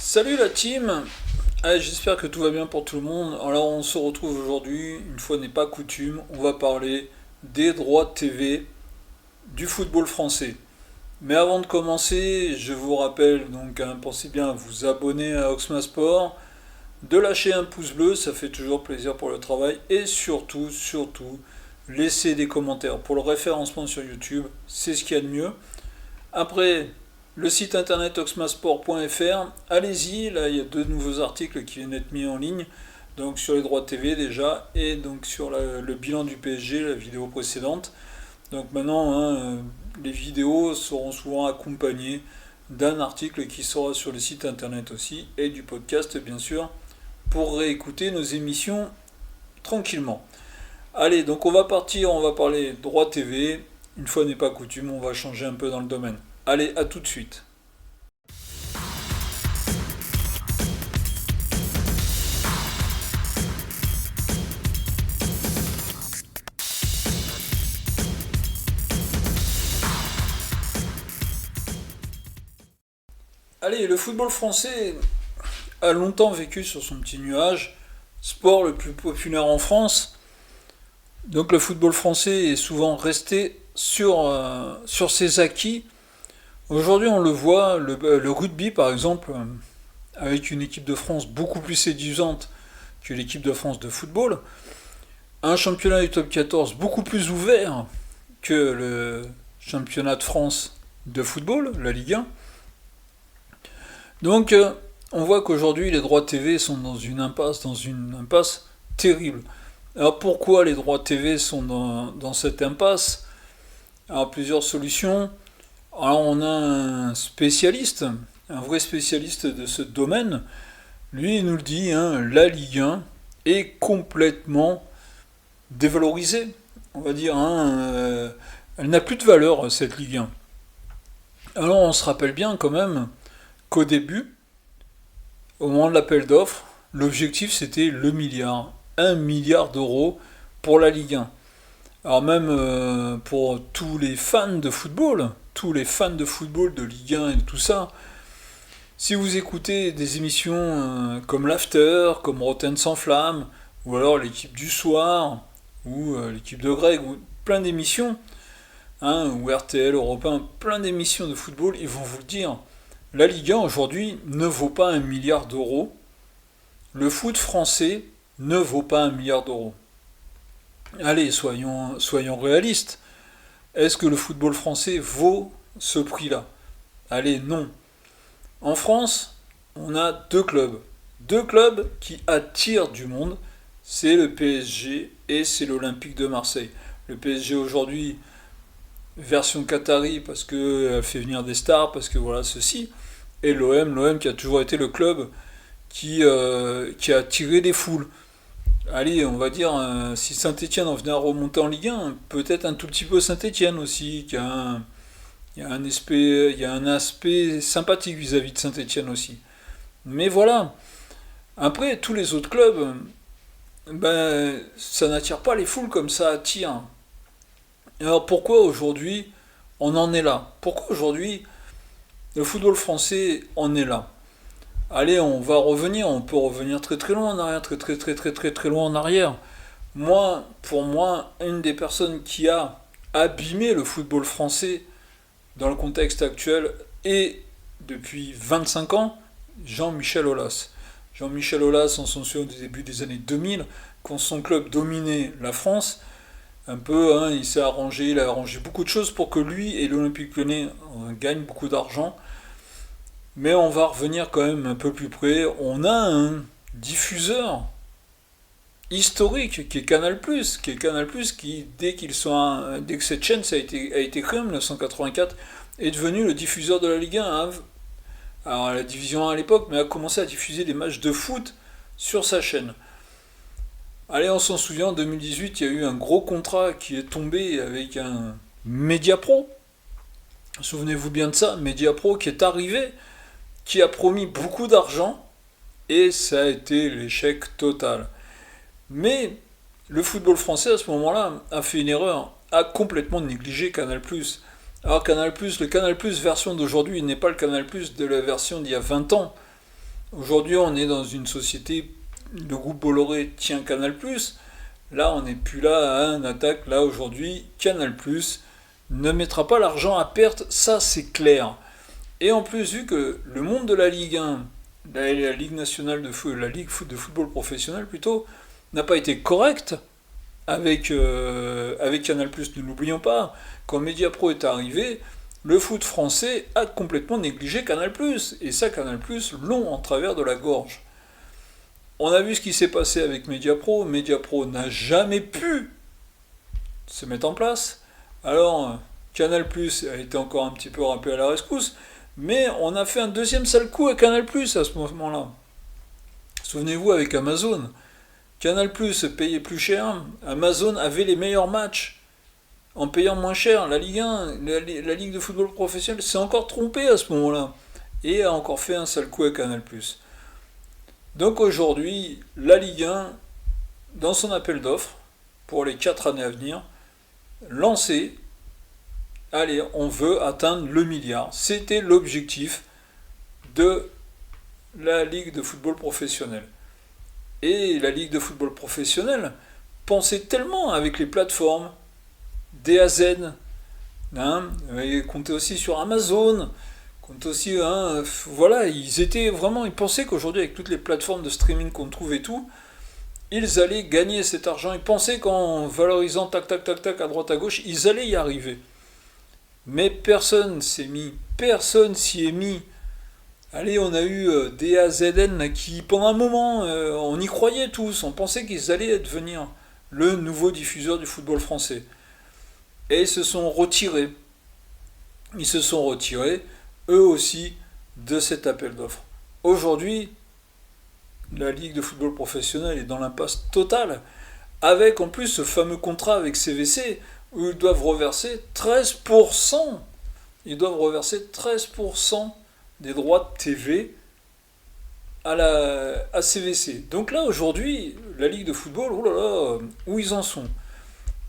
Salut la team. J'espère que tout va bien pour tout le monde. Alors on se retrouve aujourd'hui, une fois n'est pas coutume, on va parler des droits de TV du football français. Mais avant de commencer, je vous rappelle donc, pensez bien à vous abonner à Oxma Sport, de lâcher un pouce bleu, ça fait toujours plaisir pour le travail, et surtout, laissez des commentaires pour le référencement sur YouTube, c'est ce qu'il y a de mieux. Après, le site internet oxmasport.fr, allez-y, là il y a deux nouveaux articles qui viennent d'être mis en ligne, donc sur les droits de TV déjà, et donc sur le bilan du PSG, la vidéo précédente. Donc maintenant, les vidéos seront souvent accompagnées d'un article qui sera sur le site internet aussi, et du podcast bien sûr, pour réécouter nos émissions tranquillement. Allez, donc on va partir, on va parler droit TV. Une fois n'est pas coutume, on va changer un peu dans le domaine. Allez, à tout de suite. Allez, le football français a longtemps vécu sur son petit nuage. Sport le plus populaire en France. Donc le football français est souvent resté sur ses acquis. Aujourd'hui, on le voit, le rugby par exemple, avec une équipe de France beaucoup plus séduisante que l'équipe de France de football, un championnat du top 14 beaucoup plus ouvert que le championnat de France de football, la Ligue 1. Donc, on voit qu'aujourd'hui, les droits TV sont dans une impasse terrible. Alors, pourquoi les droits TV sont dans cette impasse? Alors, plusieurs solutions. Alors, on a un spécialiste, un vrai spécialiste de ce domaine. Lui, il nous le dit, la Ligue 1 est complètement dévalorisée. On va dire, elle n'a plus de valeur, cette Ligue 1. Alors, on se rappelle bien quand même qu'au début, au moment de l'appel d'offres, l'objectif c'était le milliard. 1 milliard d'euros pour la Ligue 1. Alors même pour tous les fans de football, de Ligue 1 et de tout ça, si vous écoutez des émissions comme l'After, comme Rotten sans flamme, ou alors l'équipe du soir, ou l'équipe de Greg, ou plein d'émissions, ou RTL, Europe 1, plein d'émissions de football, ils vont vous le dire. La Ligue 1 aujourd'hui ne vaut pas 1 milliard d'euros. Le foot français ne vaut pas 1 milliard d'euros. Allez, soyons réalistes. Est-ce que le football français vaut ce prix-là? Allez, non. En France, on a deux clubs. Deux clubs qui attirent du monde. C'est le PSG et c'est l'Olympique de Marseille. Le PSG aujourd'hui, version Qatari parce qu'elle fait venir des stars, parce que voilà ceci. Et l'OM qui a toujours été le club qui a attiré des foules. Allez, on va dire, si Saint-Etienne en venait à remonter en Ligue 1, peut-être un tout petit peu Saint-Etienne aussi, il y a un aspect sympathique vis-à-vis de Saint-Etienne aussi. Mais voilà, après, tous les autres clubs, ben, ça n'attire pas les foules comme ça attire. Alors pourquoi aujourd'hui on en est là? Pourquoi aujourd'hui le football français en est là? Allez, on peut revenir très très loin en arrière, très loin en arrière. Pour moi, une des personnes qui a abîmé le football français dans le contexte actuel et depuis 25 ans, Jean-Michel Aulas. Jean-Michel Aulas, on s'en souvient du début des années 2000, quand son club dominait la France, un peu, il a arrangé beaucoup de choses pour que lui et l'Olympique Lyonnais gagnent beaucoup d'argent. Mais on va revenir quand même un peu plus près. On a un diffuseur historique qui est Canal+, qui dès que cette chaîne a été créée en 1984 est devenu le diffuseur de la Ligue 1. Alors la division 1 à l'époque, mais a commencé à diffuser des matchs de foot sur sa chaîne. Allez, on s'en souvient, en 2018, il y a eu un gros contrat qui est tombé avec un Mediapro. Souvenez-vous bien de ça, Mediapro qui est arrivé, qui a promis beaucoup d'argent, et ça a été l'échec total. Mais le football français à ce moment-là a fait une erreur, a complètement négligé Canal+. Alors le Canal+, version d'aujourd'hui n'est pas le Canal+, de la version d'il y a 20 ans. Aujourd'hui, on est dans une société, le groupe Bolloré tient Canal+. Là, on n'est plus là à un attaque. Là, aujourd'hui, Canal+ ne mettra pas l'argent à perte, ça c'est clair. Et en plus, vu que le monde de la Ligue 1, la Ligue nationale de foot, la Ligue de football professionnel plutôt, n'a pas été correct avec Canal+. Ne l'oublions pas, quand Mediapro est arrivé, le foot français a complètement négligé Canal+. Et ça, Canal+, l'ont en travers de la gorge. On a vu ce qui s'est passé avec Mediapro. Mediapro n'a jamais pu se mettre en place. Alors, Canal+ a été encore un petit peu rappelé à la rescousse, mais on a fait un deuxième sale coup à Canal+ à ce moment-là. Souvenez-vous avec Amazon. Canal+ payait plus cher, Amazon avait les meilleurs matchs en payant moins cher. La Ligue 1, la Ligue de football professionnel s'est encore trompée à ce moment-là et a encore fait un sale coup à Canal+. Donc aujourd'hui, la Ligue 1, dans son appel d'offres, pour les 4 années à venir, lancé, allez, on veut atteindre le milliard. C'était l'objectif de la Ligue de football professionnel. Et la Ligue de football professionnel pensait tellement avec les plateformes, DAZ, comptait aussi sur Amazon, comptait aussi, voilà, ils pensaient qu'aujourd'hui avec toutes les plateformes de streaming qu'on trouve et tout, ils allaient gagner cet argent. Ils pensaient qu'en valorisant tac tac tac tac à droite à gauche, ils allaient y arriver. Mais personne s'y est mis. Allez, on a eu DAZN qui, pendant un moment, on y croyait tous, on pensait qu'ils allaient devenir le nouveau diffuseur du football français. Et ils se sont retirés. Ils se sont retirés, eux aussi, de cet appel d'offres. Aujourd'hui, la Ligue de football professionnel est dans l'impasse totale, avec en plus ce fameux contrat avec CVC, où ils doivent reverser 13%. Ils doivent reverser 13% des droits de TV à CVC. Donc là, aujourd'hui, la Ligue de football, oh là là, où ils en sont?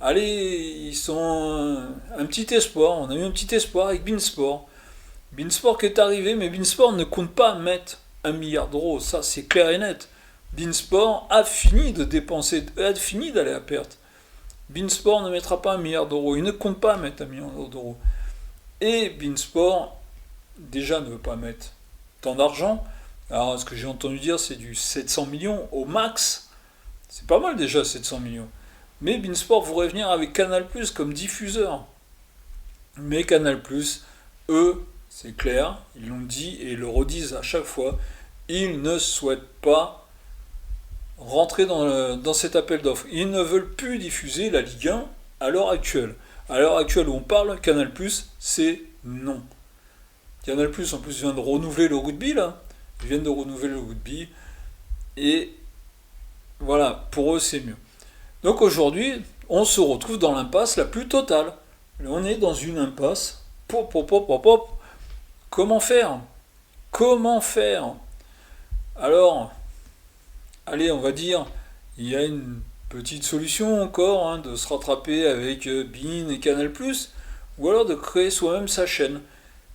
Allez, ils sont un petit espoir. On a eu un petit espoir avec Beansport. Beansport qui est arrivé, mais Beansport ne compte pas mettre 1 milliard d'euros. Ça, c'est clair et net. Beansport a fini de dépenser, a fini d'aller à perte. Beansport ne mettra pas 1 milliard d'euros. Il ne compte pas mettre 1 milliard d'euros. Et Beansport, déjà, ne veut pas mettre tant d'argent. Alors, ce que j'ai entendu dire, c'est du 700 millions au max. C'est pas mal déjà, 700 millions. Mais Beansport voudrait venir avec Canal+ comme diffuseur. Mais Canal+, eux, c'est clair, ils l'ont dit et le redisent à chaque fois, ils ne souhaitent pas rentrer dans cet appel d'offres. Ils ne veulent plus diffuser la Ligue 1 à l'heure actuelle. À l'heure actuelle où on parle, Canal+, c'est non. Canal+, en plus, vient de renouveler le rugby, là. Ils viennent de renouveler le rugby. Et voilà, pour eux, c'est mieux. Donc aujourd'hui, on se retrouve dans l'impasse la plus totale. On est dans une impasse. Pop, pop, pop, pop, pop. Comment faire? Comment faire? Alors, allez, on va dire, il y a une petite solution encore, de se rattraper avec Bein et Canal+, ou alors de créer soi-même sa chaîne.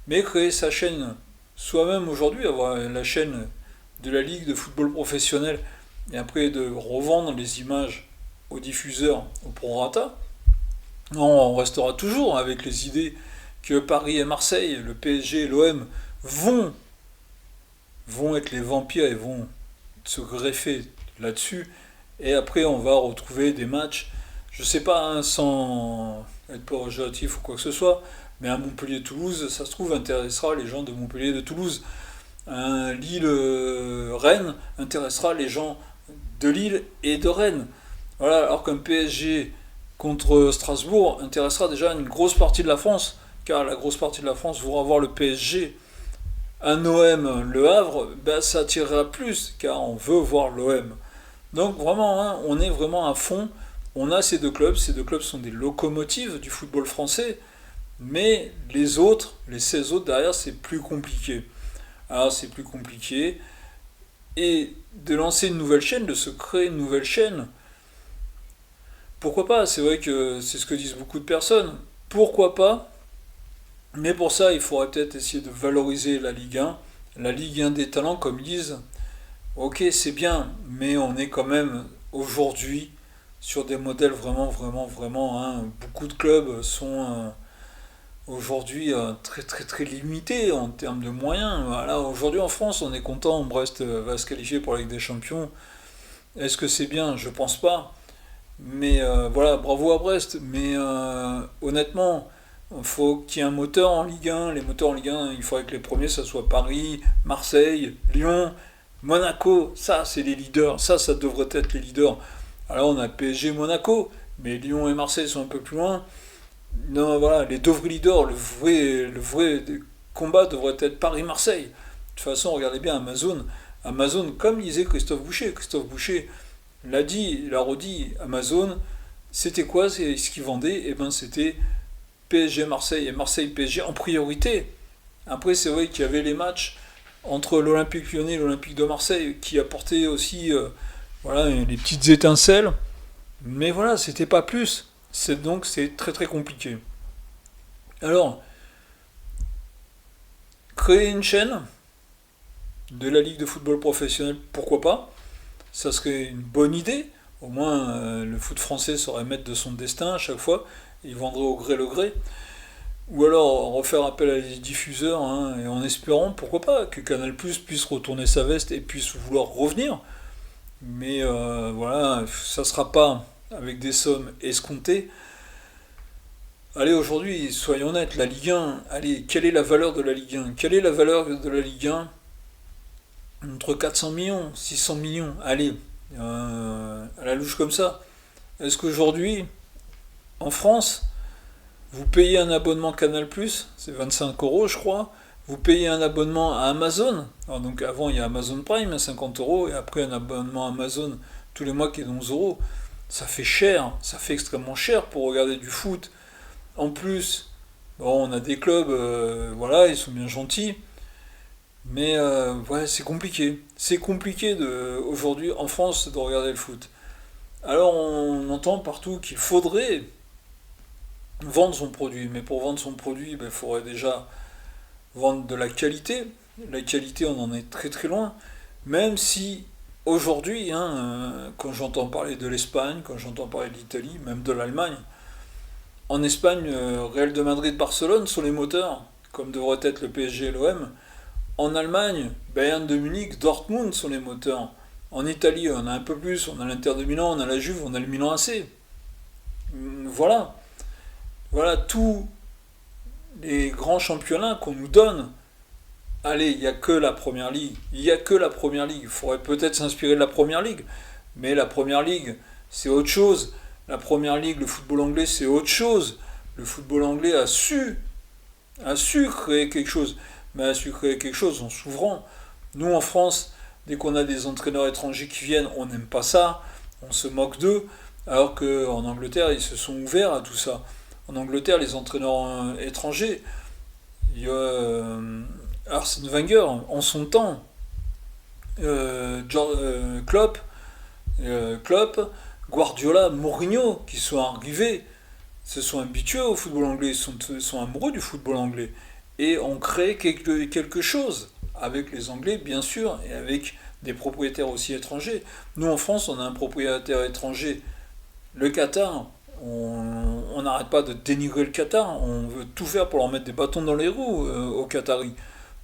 Mais créer sa chaîne soi-même aujourd'hui, avoir la chaîne de la Ligue de football professionnel, et après de revendre les images aux diffuseurs au prorata, on restera toujours avec les idées que Paris et Marseille, le PSG et l'OM vont être les vampires et vont se greffer là-dessus. Et après, on va retrouver des matchs, je sais pas, sans être péjoratif ou quoi que ce soit, mais un Montpellier-Toulouse, ça se trouve, intéressera les gens de Montpellier de Toulouse. Un Lille-Rennes intéressera les gens de Lille et de Rennes. Voilà, alors qu'un PSG contre Strasbourg intéressera déjà une grosse partie de la France, car la grosse partie de la France voudra voir le PSG. Un OM Le Havre, ça attirera plus, car on veut voir l'OM. Donc vraiment, on est vraiment à fond. On a ces deux clubs sont des locomotives du football français, mais les 16 autres derrière, c'est plus compliqué. Alors c'est plus compliqué, et de lancer une nouvelle chaîne, de se créer une nouvelle chaîne, pourquoi pas? C'est vrai que c'est ce que disent beaucoup de personnes. Pourquoi pas? Mais pour ça, il faudrait peut-être essayer de valoriser la Ligue 1 des talents, comme ils disent. Ok, c'est bien, mais on est quand même aujourd'hui sur des modèles vraiment, vraiment, vraiment, hein. Beaucoup de clubs sont aujourd'hui très, très, très limités en termes de moyens. Voilà, aujourd'hui en France, on est content, Brest va se qualifier pour la Ligue des Champions. Est-ce que c'est bien? Je pense pas. Mais voilà, bravo à Brest. Mais honnêtement, il faut qu'il y ait un moteur en Ligue 1. Les moteurs en Ligue 1, il faudrait que les premiers, ça soit Paris, Marseille, Lyon, Monaco. Ça, c'est les leaders. Ça devrait être les leaders. Alors on a PSG, Monaco, mais Lyon et Marseille sont un peu plus loin. Non, voilà, les deux vrais leaders, le vrai combat devrait être Paris-Marseille. De toute façon, regardez bien Amazon. Amazon, comme disait Christophe Boucher l'a dit, il a redit, Amazon, c'était quoi c'est ce qu'ils vendaient? Eh ben c'était PSG Marseille et Marseille PSG en priorité. Après, c'est vrai qu'il y avait les matchs entre l'Olympique Lyonnais et l'Olympique de Marseille qui apportaient aussi voilà, les petites étincelles. Mais voilà, c'était pas plus. Donc c'est très très compliqué. Alors, créer une chaîne de la Ligue de football professionnel, pourquoi pas? Ça serait une bonne idée. Au moins, le foot français saurait maître de son destin à chaque fois. Il vendrait au gré le gré. Ou alors refaire appel à des diffuseurs, hein, et en espérant, pourquoi pas, que Canal+ puisse retourner sa veste et puisse vouloir revenir. Mais voilà, ça sera pas avec des sommes escomptées. Allez, aujourd'hui, soyons honnêtes, la Ligue 1, allez, quelle est la valeur de la Ligue 1? Quelle est la valeur de la Ligue 1? Entre 400 millions, 600 millions, allez, à la louche comme ça. Est-ce qu'aujourd'hui, en France, vous payez un abonnement Canal+, c'est 25 euros je crois, vous payez un abonnement à Amazon, alors donc avant il y a Amazon Prime à 50 euros, et après un abonnement Amazon tous les mois qui est 11 euros, ça fait cher, ça fait extrêmement cher pour regarder du foot. En plus, bon, on a des clubs, voilà, ils sont bien gentils, mais ouais, c'est compliqué. C'est compliqué aujourd'hui en France de regarder le foot. Alors on entend partout qu'il faudrait vendre son produit, mais pour vendre son produit, ben, il faudrait déjà vendre de la qualité. La qualité, on en est très très loin. Même si aujourd'hui, hein, quand j'entends parler de l'Espagne, quand j'entends parler de l'Italie, même de l'Allemagne, en Espagne, Real de Madrid, Barcelone sont les moteurs, comme devrait être le PSG et l'OM. En Allemagne, Bayern de Munich, Dortmund sont les moteurs. En Italie, on a un peu plus, on a l'Inter de Milan, on a la Juve, on a le Milan AC. Voilà, voilà tous les grands championnats qu'on nous donne. Allez, il n'y a que la première ligue. Il n'y a que la première ligue. Il faudrait peut-être s'inspirer de la première ligue. Mais la première ligue, c'est autre chose. La première ligue, le football anglais, c'est autre chose. Le football anglais a su créer quelque chose. Mais a su créer quelque chose en s'ouvrant. Nous, en France, dès qu'on a des entraîneurs étrangers qui viennent, on n'aime pas ça. On se moque d'eux. Alors qu'en Angleterre, ils se sont ouverts à tout ça. En Angleterre, les entraîneurs étrangers, il y a Arsène Wenger, en son temps, Klopp, Klopp, Guardiola, Mourinho, qui sont arrivés, se sont habitués au football anglais, sont amoureux du football anglais, et ont créé quelque chose, avec les Anglais bien sûr, et avec des propriétaires aussi étrangers. Nous en France, on a un propriétaire étranger, le Qatar. On n'arrête pas de dénigrer le Qatar, on veut tout faire pour leur mettre des bâtons dans les roues aux Qataris.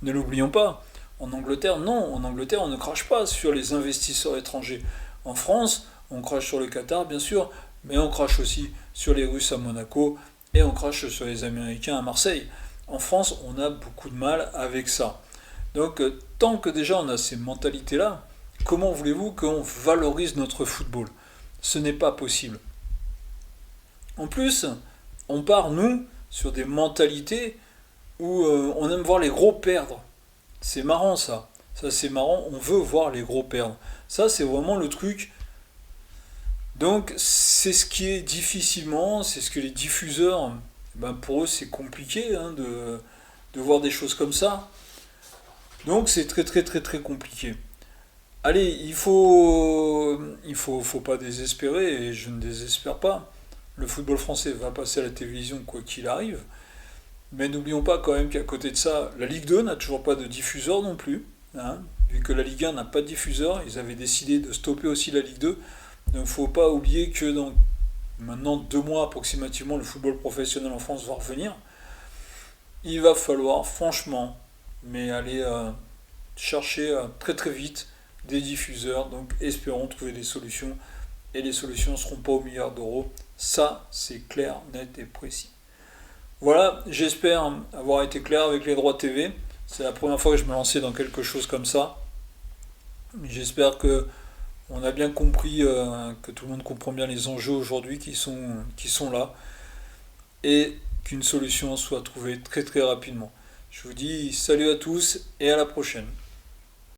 Ne l'oublions pas. En Angleterre, non, en Angleterre, on ne crache pas sur les investisseurs étrangers. En France, on crache sur le Qatar, bien sûr, mais on crache aussi sur les Russes à Monaco et on crache sur les Américains à Marseille. En France, on a beaucoup de mal avec ça. Donc, tant que déjà on a ces mentalités-là, comment voulez-vous qu'on valorise notre football? Ce n'est pas possible. En plus, on part, nous, sur des mentalités où on aime voir les gros perdre. C'est marrant ça. Ça c'est marrant, on veut voir les gros perdre. Ça c'est vraiment le truc. Donc c'est ce qui est difficilement, c'est ce que les diffuseurs, ben, pour eux c'est compliqué hein, de voir des choses comme ça. Donc c'est très très très très compliqué. Allez, faut pas désespérer et je ne désespère pas. Le football français va passer à la télévision quoi qu'il arrive. Mais n'oublions pas quand même qu'à côté de ça, la Ligue 2 n'a toujours pas de diffuseur non plus. Hein. vu que la Ligue 1 n'a pas de diffuseur, ils avaient décidé de stopper aussi la Ligue 2. Donc il ne faut pas oublier que dans maintenant 2 mois approximativement, le football professionnel en France va revenir. Il va falloir franchement, mais aller chercher très très vite des diffuseurs. Donc espérons trouver des solutions. Et les solutions ne seront pas aux milliards d'euros. Ça, c'est clair, net et précis. Voilà, j'espère avoir été clair avec les droits TV. C'est la première fois que je me lançais dans quelque chose comme ça. J'espère que on a bien compris, que tout le monde comprend bien les enjeux aujourd'hui qui sont là. Et qu'une solution soit trouvée très très rapidement. Je vous dis salut à tous et à la prochaine.